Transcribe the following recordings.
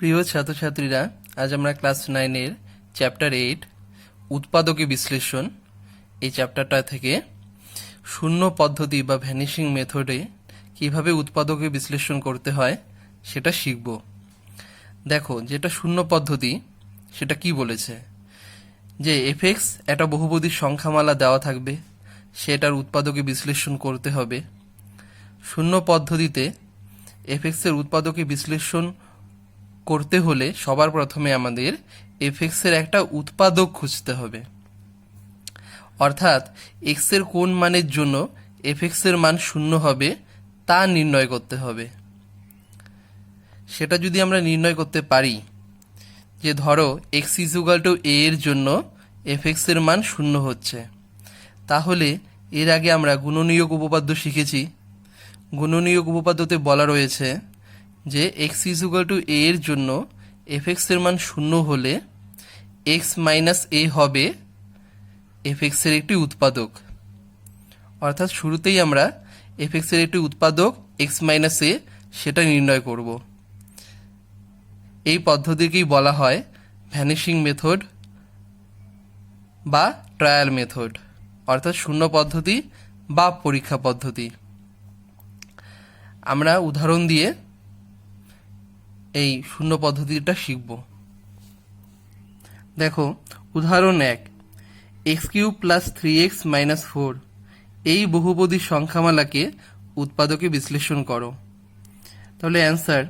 প্রিয় ছাত্রছাত্রীরা, আজ আমরা ক্লাস 9-এর চ্যাপ্টার 8 উৎপাদকে বিশ্লেষণ এই চ্যাপ্টারটা থেকে শূন্য পদ্ধতি বা ভ্যানিশিং মেথডে কিভাবে উৎপাদকে বিশ্লেষণ করতে হয় সেটা শিখব। দেখো, যেটা শূন্য পদ্ধতি সেটা কি বলেছে, যে এফএক্স একটা বহুপদীর সংখ্যামালা দেওয়া থাকবে, সেটার উৎপাদকে বিশ্লেষণ করতে হবে। শূন্য পদ্ধতিতে এফএক্সের উৎপাদকে বিশ্লেষণ করতে হলে সবার প্রথমে আমাদের এফএক্সের একটা উৎপাদক খুঁজতে হবে, অর্থাৎ এক্স এর কোন মানের জন্য এফএক্সের মান শূন্য হবে তা নির্ণয় করতে হবে। সেটা যদি আমরা নির্ণয় করতে পারি, যে ধরো এক্স ইজুগাল টু এ এর জন্য এফএক্সের মান শূন্য হচ্ছে, তাহলে এর আগে আমরা গুণনীয়ক উপপাদ্য শিখেছি। গুণনীয়ক উপপাদ্যতে বলা রয়েছে যে এক্স ইজুগাল টু এ এর জন্য এফএক্সের মান শূন্য হলে এক্স মাইনাস এ হবে এফএক্সের একটি উৎপাদক। অর্থাৎ শুরুতেই আমরা এফএক্সের একটি উৎপাদক এক্স মাইনাস এ সেটা নির্ণয় করব। এই পদ্ধতিকেই বলা হয় ভ্যানিশিং মেথড বা ট্রায়াল মেথড, অর্থাৎ শূন্য পদ্ধতি বা পরীক্ষা পদ্ধতি। আমরা উদাহরণ দিয়ে এই শূন্য পদ্ধতিটা শিখব। দেখো, উদাহরণ 1, x cube plus 3x minus 4 এই বহুপদীর সংখ্যামালাকে উৎপাদকে বিশ্লেষণ করো। তাহলে অ্যান্সার,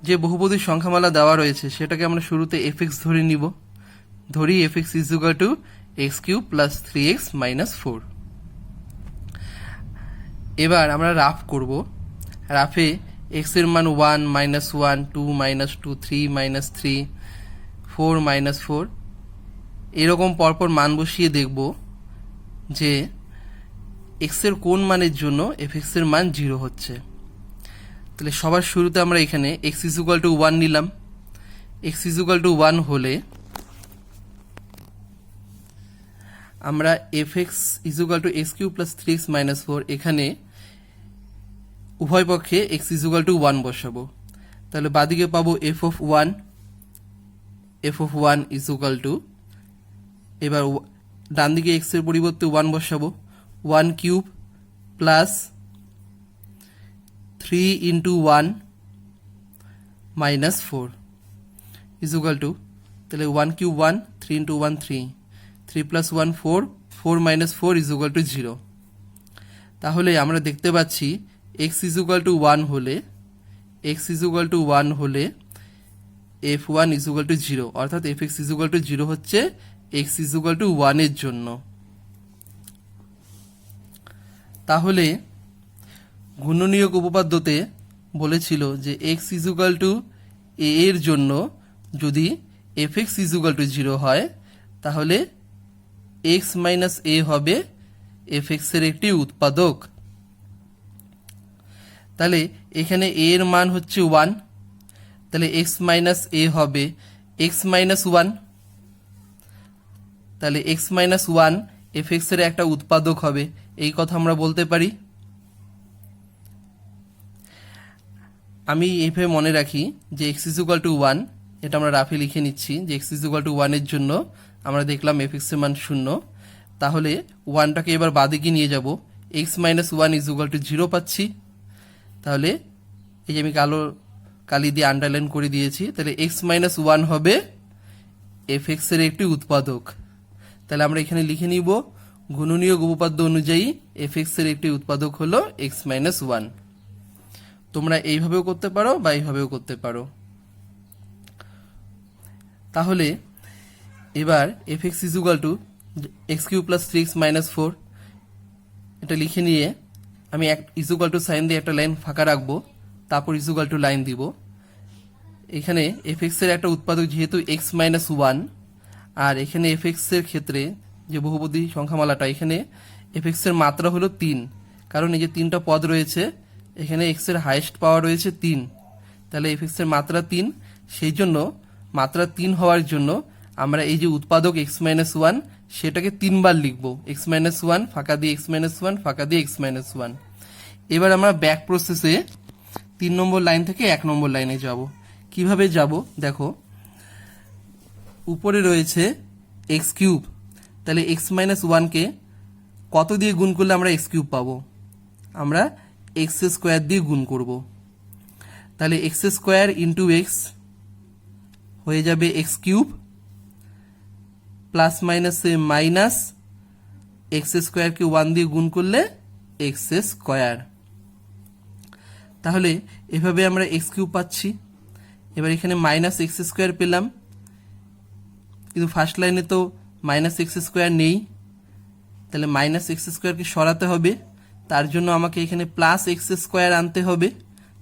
যে বহুপদীর সংখ্যামালা দেওয়া রয়েছে সেটাকে আমরা শুরুতে এফএক্স ধরে নিব। ধরি FX is equal to x cube plus 3x minus 4। এবার আমরা রাফ করব। রাফে এক্স এর মান 1 মাইনাস 1 2 মাইনাস 2 3 মাইনাস 3 4 মাইনাস 4 এরকম পরপর মান বসিয়ে দেখব যে এক্স এর কোন মানের জন্য এফএক্স এর মান 0 হচ্ছে। তাহলে সবার শুরুতে আমরা এখানে এক্স ইজ ইকুয়াল টু 1 নিলাম। এক্স ইজ ইকুয়াল টু 1 হলে আমরা FX is equal to x cube plus 3x minus 4 এখানে উভয় পক্ষে এক্স ইজ ইকুয়াল টু 1 বসাবো। তাহলে বাদিকে পাবো F of 1 is equal to, এবার ডান দিকে এক্স এর পরিবর্তে 1 বসাবো, 1 cube plus 3 into 1 minus 4 is equal to, তাহলে 1 cube 1 3 into 1 3 3 plus 1 4 4 minus 4 is equal to 0। তাহলে আমরা দেখতে পাচ্ছি এক্স ইজ ইকুয়াল টু 1 হলে এফ 1 ইজ ইকুয়াল টু 0, অর্থাৎ F x is equal to 0 হচ্ছে এক্স ইজ ইকুয়াল টু 1 এর জন্য। তাহলে গুণনীয়ক উপপাদ্যতে বলেছিল যে এক্স ইজ ইকুয়াল টু এ এর জন্য যদি F x is equal to 0 হয়, তাহলে এক্স মাইনাস এ হবে এফ এক্স এর একটি উৎপাদক। তাহলে এখানে এ এর মান হচ্ছে 1, তাহলে এক্স মাইনাস এ হবে এক্স মাইনাস 1। তাহলে এক্স মাইনাস 1 এফ এক্স এর একটা উৎপাদক হবে, এই কথা আমরা বলতে পারি। আমি এইভাবে মনে রাখি যে এক্স ইজ ইকুয়াল টু 1, এটা আমরা রাফে লিখে নিচ্ছি যে এক্স ইজ ইকুয়াল টু 1 এর জন্য আমরা দেখলাম এফ এক্স এর মান 0। তাহলে 1টাকে এবার বাদিকে নিয়ে যাব, x minus 1 is equal to 0 পাচ্ছি। তাহলে এই যে আমি কালি দিয়ে আন্ডারলাইন করে দিয়েছি, তাহলে এক্স মাইনাস 1 হবে এফ এক্স এর একটি উৎপাদক। তাহলে আমরা এখানে লিখে নিব গুণনীয়ক উপপাদ্য অনুযায়ী এফ এক্স এর একটি উৎপাদক হলো এক্স মাইনাস 1। তোমরা এইভাবেও করতে পারো বা এইভাবেও করতে পারো। তাহলে এবার F x is equal to x cube plus 3x minus 4 এটা লিখে নিয়ে আমি ইজ ইকুয়াল টু সাইন দিয়ে একটা লাইন ফাঁকা রাখবো, তারপর ইজ ইকুয়াল টু লাইন দিব। এখানে এফ এক্স এর একটা উৎপাদক যেহেতু এক্স মাইনাস 1, আর এখানে এফ এক্স এর ক্ষেত্রে যে বহুপদী সংখ্যামালাটা, এখানে এফ এক্স এর মাত্রা হলো 3, কারণ এই যে 3টা পদ রয়েছে, এখানে এক্স এর হাইয়েস্ট পাওয়ার রয়েছে 3, তাহলে এফ এক্স এর মাত্রা 3। সেই জন্য মাত্রা 3 হওয়ার জন্য আমরা এই যে উৎপাদক এক্স মাইনাস 1 সেটাকে 3 বার লিখব, এক্স মাইনাস 1 ফাঁকা দিয়ে এক্স মাইনাস 1 ফাঁকা দিয়ে এক্স মাইনাস 1। এবার আমরা ব্যাক প্রসেসে 3 নম্বর লাইন থেকে 1 নম্বর লাইনে যাব। কিভাবে যাব দেখো, উপরে রয়েছে এক্স কিউব, তাহলে এক্স মাইনাস ওয়ানকে কত দিয়ে গুণ করলে আমরা এক্স কিউব পাবো? আমরা এক্স স্কোয়ার দিয়ে গুণ করব। তাহলে এক্স স্কোয়ার ইন্টু এক্স হয়ে যাবে এক্স কিউব, প্লাস মাইনাসে মাইনাস এক্স স্কোয়ারকে ওয়ান দিয়ে গুণ করলে এক্স স্কোয়ার। তাহলে এভাবে আমরা এক্স কিউব পাচ্ছি। এবার এখানে মাইনাস এক্স স্কোয়ার পেলাম, কিন্তু ফার্স্ট লাইনে তো মাইনাস এক্স স্কোয়ার নেই, তাহলে মাইনাস এক্স স্কোয়ারকে সরাতে হবে। তার জন্য আমাকে এখানে প্লাস এক্স স্কোয়ার আনতে হবে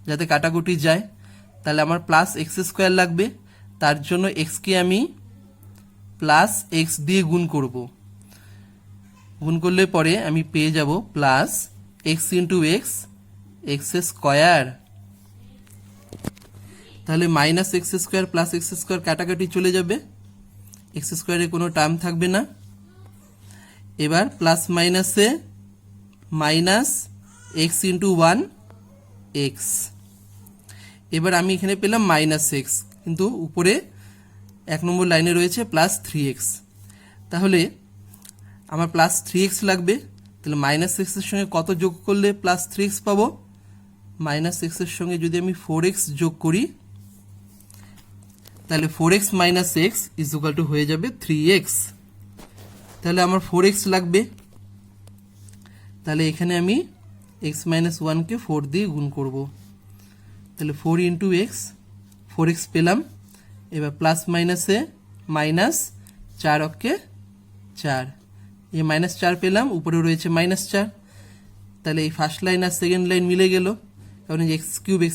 যাতে কাটাকুটি যায়। তাহলে আমার প্লাস এক্স স্কোয়ার লাগবে, তার জন্য এক্সকে আমি প্লাস এক্স দিয়ে গুণ করব। গুণ করলে পরে আমি পেয়ে যাব plus x into x, x square. তাহলে minus x square plus x square কাটাকাটি চলে যাবে, এক্স স্কোয়ারে কোনো টার্ম থাকবে না। এবার প্লাস মাইনাসে minus x into one x. এবার আমি এখানে পেলাম মাইনাস এক্স, কিন্তু উপরে 1 নম্বর লাইনে রয়েছে প্লাস 3x। তাহলে আমার প্লাস 3x লাগবে। তাহলে মাইনাস এক্সের সঙ্গে কত যোগ করলে প্লাস 3x পাবো? মাইনাস এক্সের সঙ্গে যদি আমি 4x যোগ করি, তাহলে 4x minus x is equal to হয়ে যাবে 3x। তাহলে আমার 4x লাগবে। তাহলে এখানে আমি x মাইনাস ওয়ানকে 4 দিয়ে গুণ করব। তাহলে 4 ইন্টু এক্স, 4x পেলাম। এবার প্লাস মাইনাসে মাইনাস, 4 অক্ষে 4, এই মাইনাস 4 পেলাম, উপরে রয়েছে মাইনাস 4। তাহলে এই ফার্স্ট লাইন আর সেকেন্ড লাইন মিলে গেল, কারণ x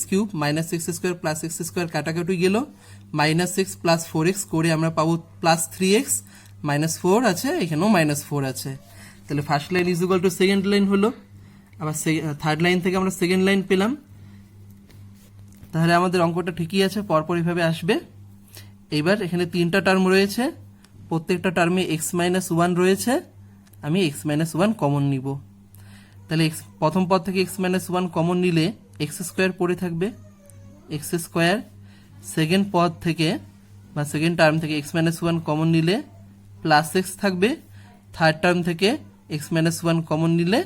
cube minus x square plus x square কাটাকাটি গেল, মাইনাস এক্স প্লাস 4x করে আমরা পাবো প্লাস 3x, মাইনাস 4 আছে, এখানেও মাইনাস 4 আছে। তাহলে first line is equal to second line হলো। আবার থার্ড লাইন থেকে আমরা সেকেন্ড লাইন পেলাম। তাহলে আমাদের অঙ্কটা ঠিকই আছে, পরপর এইভাবে আসবে। এবার এখানে 3টা টার্ম রয়েছে, প্রত্যেকটা টার্মে এক্স মাইনাস ওয়ান রয়েছে, আমি এক্স মাইনাস ওয়ান কমন নিব। তাহলে প্রথম পদ থেকে এক্স মাইনাস ওয়ান কমন নিলে এক্স স্কোয়ার পড়ে থাকবে, এক্স স্কোয়ার। সেকেন্ড পদ থেকে বা সেকেন্ড টার্ম থেকে এক্স মাইনাস ওয়ান কমন নিলে প্লাস এক্স থাকবে। থার্ড টার্ম থেকে এক্স মাইনাস ওয়ান কমন নিলে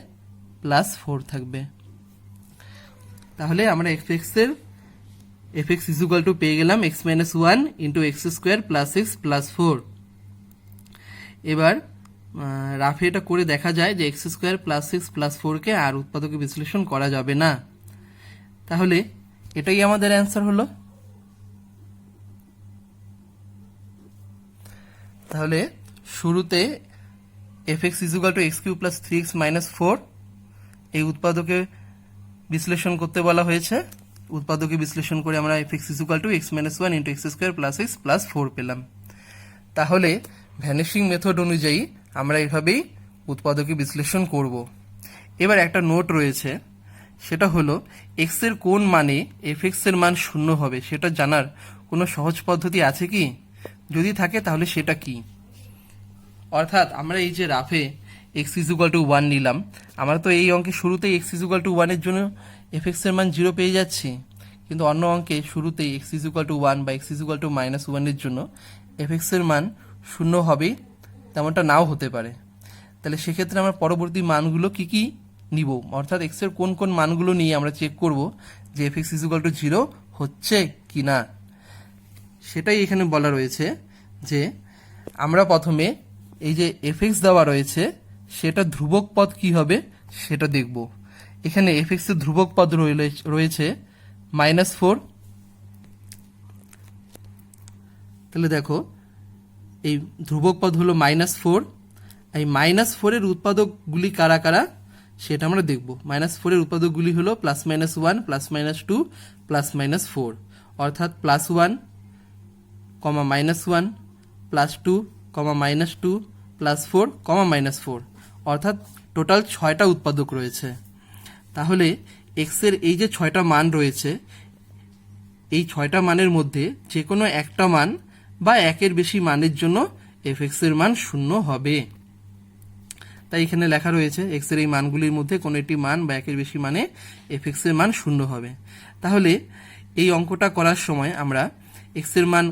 প্লাস 4 থাকবে। তাহলে আমরা F x is equal to পেয়ে গেলাম x minus one into x square plus x plus 4। এবার রাফে এটা করে দেখা যায় যে x square plus x plus 4কে আর উৎপাদকে বিশ্লেষণ করা যাবে না। তাহলে এটাই আমাদের অ্যান্সার হলো। তাহলে শুরুতে F x is equal to x cube plus 3x minus 4 এই উৎপাদকে বিশ্লেষণ করতে বলা হয়েছে। উৎপাদকে বিশ্লেষণ করে আমরা F x is equal to x minus one into x square plus x plus 4 পেলাম। তাহলে ভ্যানিশিং মেথড অনুযায়ী আমরা এভাবেই উৎপাদকে বিশ্লেষণ করব। এবার একটা নোট রয়েছে, সেটা হলো এক্স এর কোন মানে এফ এক্স এর মান 0 হবে সেটা জানার কোনো সহজ পদ্ধতি আছে কি? যদি থাকে তাহলে সেটা কি? অর্থাৎ আমরা এই যে রাফে এক্স ইজ ইকুয়াল টু 1 নিলাম, আমরা তো এই অঙ্কে শুরুতেই এক্স ইজ ইকুয়াল টু 1 এর জন্য এফ এক্স এর মান 0 পেয়ে যাচ্ছি, কিন্তু অন্য অঙ্কে শুরুতেই এক্স ইজ ইকুয়াল টু 1 বা x is equal to minus 1 এর জন্য এফ এক্স এর মান 0 হবেই, তেমনটা নাও হতে পারে। তাহলে সেক্ষেত্রে আমরা পরবর্তী মানগুলো কি কি নিব, অর্থাৎ এক্স এর কোন কোন মানগুলো নিয়ে আমরা চেক করব যে F x is equal to 0 হচ্ছে কি না, সেটাই এখানে বলা রয়েছে। যে আমরা প্রথমে এই যে এফ এক্স দেওয়া রয়েছে সেটা ধ্রুবক পদ কি হবে সেটা দেখব। এখানে এফ এক্স এর ধ্রুবক পদ রয়েছে -4। তাহলে দেখো এই ধ্রুবক পদ হলো -4। এই -4 এর উৎপাদকগুলি কারা কারা সেটা আমরা দেখব। -4 এর উৎপাদকগুলি হলো +-1 +-2 +-4, অর্থাৎ +1, -1, +2, -2, +4, -4, অর্থাৎ টোটাল 6টা উৎপাদক রয়েছে। তাহলে এক্স এর এই যে 6টা মান রয়েছে, এই 6টা মানের মধ্যে যে কোনো একটা মান বা একের বেশি মানের জন্য এফ এক্স এর মান 0 হবে। তাই এখানে লেখা রয়েছে এক্স এর এই মানগুলির মধ্যে কোনো একটি মান বা একের বেশি মানে এফ এক্স এর মান 0 হবে। তাহলে এই অঙ্কটা করার সময় আমরা এক্সের মান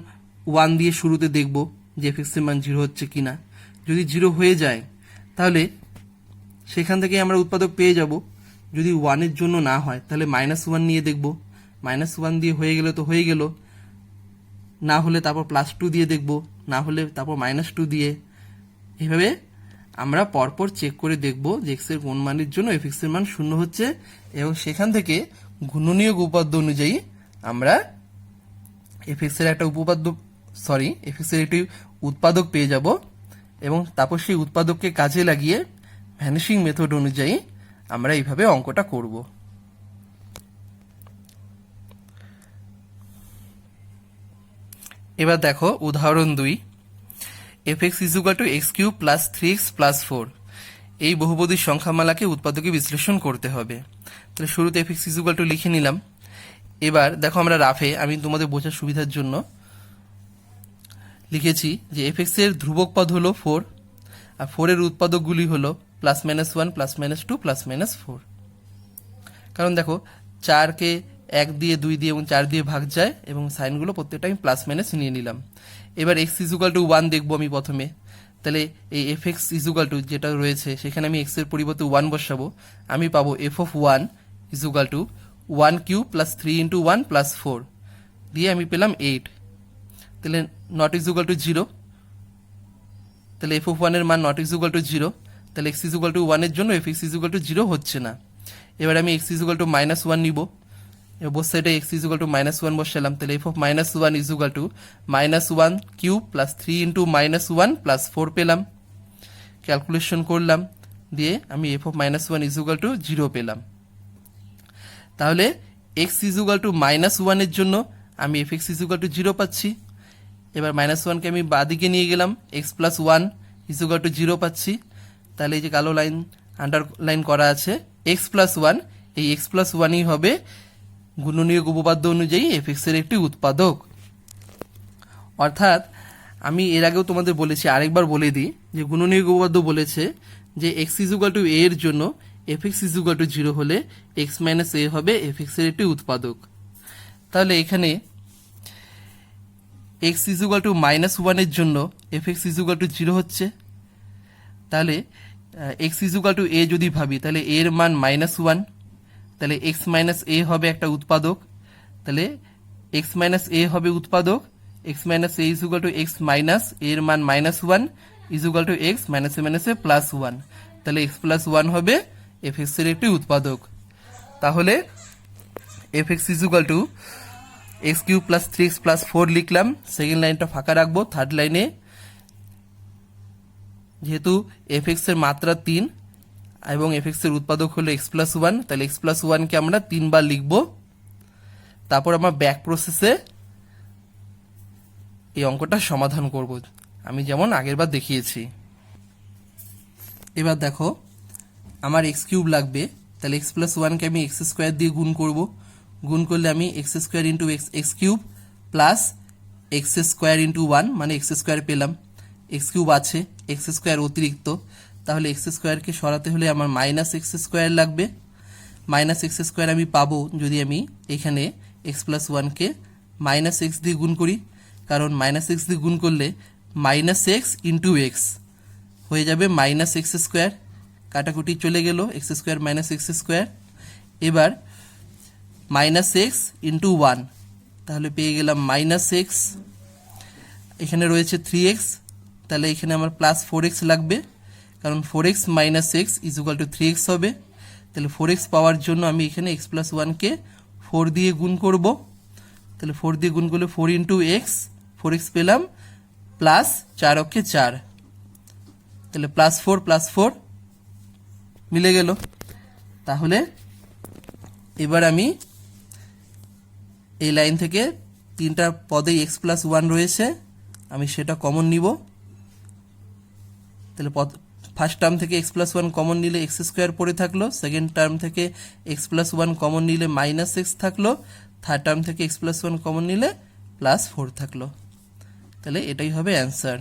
1 দিয়ে শুরুতে দেখব যে এফএক্সের মান 0 হচ্ছে কিনা। যদি 0 হয়ে যায় তাহলে সেখান থেকে আমরা উৎপাদক পেয়ে যাব। যদি 1-এর জন্য না হয় তাহলে -1 নিয়ে দেখব, -1 দিয়ে হয়ে গেলে তো হয়ে গেল, না হলে তারপর +2 দিয়ে দেখব, না হলে তারপর -2 দিয়ে। এইভাবে আমরা পরপর চেক করে দেখব যে এক্স এর কোন মানের জন্য এফএক্স এর মান 0 হচ্ছে, এবং সেখান থেকে গুণনীয়ক উপপাদ্য অনুযায়ী আমরা এফএক্স এর একটা এফএক্স এর একটি উৎপাদক পেয়ে যাব, এবং তারপর সেই উৎপাদককে কাজে লাগিয়ে ভ্যানিশিং মেথড অনুযায়ী আমরা এইভাবে অঙ্কটা করব। এবার দেখো উদাহরণ 2, fx = x³ + 3x + 4 এই বহুপদীর সংখ্যামালাকে উৎপাদকে বিশ্লেষণ করতে হবে। তাহলে শুরুতে fx = লিখে নিলাম। এবার দেখো আমরা রাফে, আমি তোমাদের বোঝার সুবিধার জন্য লিখেছি যে fx এর ধ্রুবক পদ হলো 4, আর 4 এর উৎপাদকগুলি হলো +-1 +-2 +-4। কারণ দেখো 4-কে 1 দিয়ে 2 দিয়ে এবং 4 দিয়ে ভাগ যায়, এবং সাইনগুলো প্রত্যেকটা আমি প্লাস মাইনাস নিয়ে নিলাম। এবার x = 1 দেখবো আমি প্রথমে। তাহলে এই fx = যেটা রয়েছে সেখানে আমি x এর পরিবর্তে 1 বসাবো। আমি পাবো f(1) = 1³ + 3 × 1 + 4 দিয়ে আমি পেলাম 8। তাহলে not = 0, তাহলে f(1) এর মান not = 0, তাহলে x = 1 এর জন্য fx = 0 হচ্ছে না। এবার আমি x = -1 নিব, বোথ সাইডে x = -1 বসালাম। তাহলে f(-1) = -1³ + 3 × -1 + 4 পেলাম। ক্যালকুলেশন করলাম, দিয়ে আমি f(-1) = 0 পেলাম। তাহলে x = -1 এর জন্য আমি fx = 0 পাচ্ছি। এবার -1কে আমি বাঁদিকে নিয়ে গেলাম, x + 1 = 0 পাচ্ছি। তাহলে এই যে কালো লাইন আন্ডারলাইন করা আছে x + 1, এই x + 1ই হবে গুণনীয়ক উপপাদ্য অনুযায়ী fx এর একটি উৎপাদক। অর্থাৎ আমি এর আগেও তোমাদের বলেছি, আরেকবার বলে দিই যে গুণনীয়ক উপপাদ্য বলেছে যে x = a এর জন্য fx = 0 হলে x - a হবে fx এর একটি উৎপাদক। তাহলে এখানে x = -1 এর জন্য fx = 0 হচ্ছে। তাহলে x = a যদি ভাবি তাহলে a এর মান -1, তাহলে x - a হবে একটা উৎপাদক। তাহলে x - a হবে উৎপাদক, x - a = x - a এর মান -1 = x - a +1, তাহলে x + 1 হবে fx এর একটি উৎপাদক। তাহলে fx = x³ + 3x + 4 লিখলাম, সেকেন্ড লাইনটা ফাঁকা রাখবো। থার্ড লাইনে যেহেতু fx এর মাত্রা 3 এবং fx এর উৎপাদক হলো x + 1, তাহলে x + 1কে আমরা 3 বার লিখব। তারপর আমরা ব্যাক প্রসেসে এই অঙ্কটা সমাধান করব, আমি যেমন আগের বার দেখিয়েছি। এবার দেখো আমার x³ লাগবে, তাহলে x + 1কে আমি x² দিয়ে গুণ করব। গুণ করলে আমি x² × x³ প্লাস x² × 1 মানে x² পেলাম। x³ আছে, x² অতিরিক্ত, তাহলে x²কে সরাতে হলে আমার -x² লাগবে। -x² আমি পাবো যদি আমি এখানে x + 1কে -x দিয়ে গুণ করি, কারণ -x দিয়ে গুণ করলে -x × x হয়ে যাবে -x², কাটাকুটি চলে গেল, x² -x²। এবার -x × 1, তাহলে পেয়ে গেলাম -x, এখানে রয়েছে 3x, তাহলে এখানে আমার +4x লাগবে, কারণ 4x - x = 3x হবে। তাহলে 4x পাওয়ার জন্য আমি এখানে x + 1কে 4 দিয়ে গুণ করব। তাহলে 4 দিয়ে গুণ করলে 4 × x, 4x পেলাম, প্লাস 4 অক্ষে 4, তাহলে +4 +4 মিলে গেল। তাহলে এবার আমি এই লাইন থেকে 3টা পদেই x + 1 রয়েছে, আমি সেটা কমন নিব। তাহলে ফার্স্ট টার্ম থেকে x + 1 কমন নিলে x² পড়ে থাকলো, সেকেন্ড টার্ম থেকে x + 1 কমন নিলে -x থাকলো, থার্ড টার্ম থেকে x + 1 কমন নিলে +4 থাকলো। তাহলে এটাই হবে answer,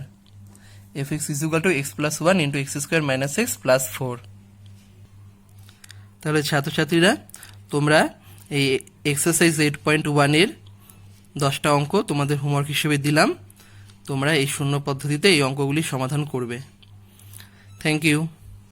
fx = x + 1 × x² - x + 4। তাহলে ছাত্রছাত্রীরা তোমরা এই এক্সারসাইজ 8.1-এর 10টা অঙ্ক তোমাদের হোমওয়ার্ক হিসেবে দিলাম। তোমরা এই শূন্য পদ্ধতিতে এই অঙ্কগুলি সমাধান করবে। Thank you.